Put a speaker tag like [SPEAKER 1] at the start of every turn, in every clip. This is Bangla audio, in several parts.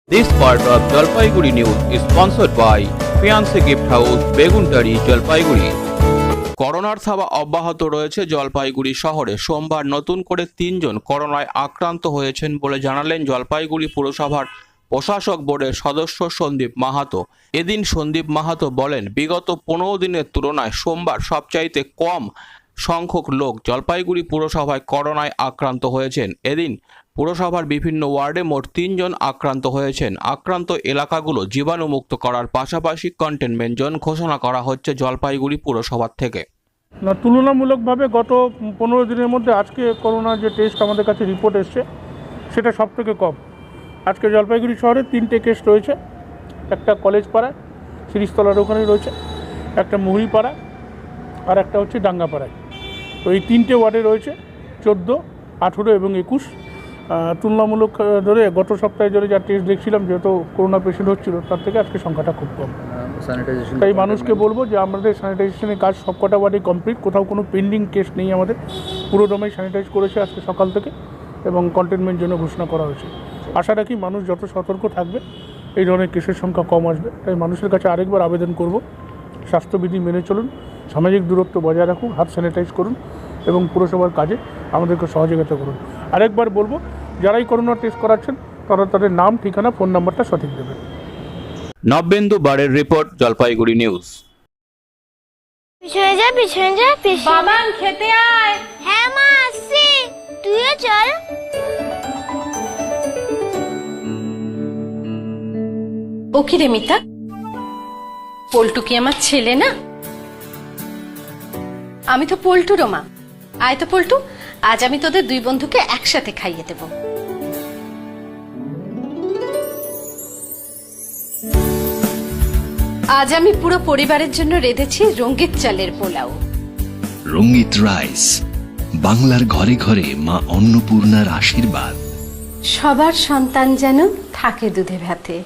[SPEAKER 1] This part of Jalpaiguri News is sponsored by Fiancé Gift House, Beguntari, Jalpaiguri. করোনার থাবা অব্যাহত রয়েছে জলপাইগুড়ি শহরে। সোমবার নতুন করে 3 জন করোনায় আক্রান্ত হয়েছেন বলে জানালেন জলপাইগুড়ি পুরসভার প্রশাসক বোর্ডের সদস্য সন্দীপ মাহাতো। এদিন সন্দীপ মাহাতো বলেন, বিগত 15 দিনের তুলনায় সোমবার সবচাইতে কম সংখ্যক লোক জলপাইগুড়ি পুরসভায় করোনায় আক্রান্ত হয়েছেন। এদিন পুরসভার বিভিন্ন ওয়ার্ডে মোট 3 জন আক্রান্ত হয়েছেন। আক্রান্ত এলাকাগুলো জীবাণুমুক্ত করার পাশাপাশি কন্টেনমেন্ট জোন ঘোষণা করা হচ্ছে জলপাইগুড়ি পুরসভার থেকে।
[SPEAKER 2] না, তুলনামূলকভাবে গত 15 দিনের মধ্যে আজকে করোনার যে টেস্ট আমাদের কাছে রিপোর্ট এসছে সেটা সব থেকে কম। আজকে জলপাইগুড়ি শহরে 3টে কেস রয়েছে। একটা কলেজ পাড়ায়, শিরিষতলার ওখানে রয়েছে, একটা মুহুরিপাড়া, আর একটা হচ্ছে ডাঙ্গাপাড়ায়। তো এই 3টে ওয়ার্ডে রয়েছে 14, 18 এবং 21। তুলনামূলক ধরে গত সপ্তাহে ধরে যা টেস্ট দেখছিলাম, যেহেতু করোনা পেশেন্ট হচ্ছিল, তার থেকে আজকে সংখ্যাটা খুব কম। তাই মানুষকে বলবো যে আমাদের স্যানিটাইজেশনের কাজ সবকটা ওয়ার্ডে কমপ্লিট, কোথাও কোনো পেন্ডিং কেস নেই। আমাদের পুরো দমে স্যানিটাইজ করেছে আজকে সকাল থেকে এবং কন্টেনমেন্ট জন্য ঘোষণা করা হয়েছে। আশা রাখি মানুষ যত সতর্ক থাকবে এই ধরনের কেসের সংখ্যা কম আসবে। তাই মানুষের কাছে আরেকবার আবেদন করব, স্বাস্থ্যবিধি মেনে চলুন, সামাজিক দূরত্ব বজায় রাখুন, হাত স্যানিটাইজ করুন এবং পুরসভার কাজে আমাদেরকে সহযোগিতা করুন। আরেকবার বলবো, যারাই করোনা টেস্ট করাচ্ছেন তারা তাদের নাম, ঠিকানা, ফোন নাম্বারটা সঠিক দেবেন।
[SPEAKER 1] নবেন্দু বারের রিপোর্ট, জলপাইগুড়ি নিউজ।
[SPEAKER 3] পিছনে যা পিছনে।
[SPEAKER 4] বাবান খেতে আয়।
[SPEAKER 3] হ্যাঁ মা, আসছি, তুইও চল।
[SPEAKER 4] ও কি রে মিতা, পল্টু কি আমার ছেলে না? আমি তো পল্টুরও মা। আয় তো পল্টু, আজ আমি তোদের 2 বন্ধুকে একসাথে খাইয়ে দেব। আজ আমি পুরো পরিবারের জন্য রেঁধেছি রঙ্গিত চালের পোলাও।
[SPEAKER 5] রঙ্গিত রাইস, বাংলার ঘরে ঘরে মা অন্নপূর্ণার আশীর্বাদ।
[SPEAKER 4] সবার সন্তান যেন থাকে দুধে ভাতে।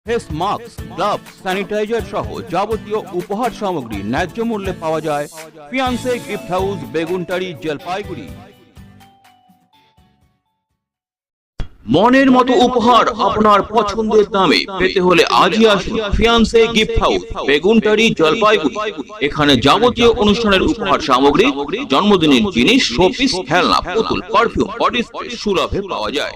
[SPEAKER 1] ফেস মাস্ক, গ্লাভস, স্যানিটাইজার সহ যাবতীয় উপহার সামগ্রী ন্যায্য মূল্যে পাওয়া যায় fiancée gift house, Beguntari, Jalpaiguri. মনের মতো উপহার আপনার পছন্দের দামে পেতে হলে আজই আসুন fiancée gift house, Beguntari, Jalpaiguri. এখানে যাবতীয় অনুষ্ঠানের উপহার সামগ্রী, জন্মদিনের জিনিস, শোপিস, খেলনা, পুতুল, পারফিউম, বডি স্প্রে সুলভে পাওয়া যায়।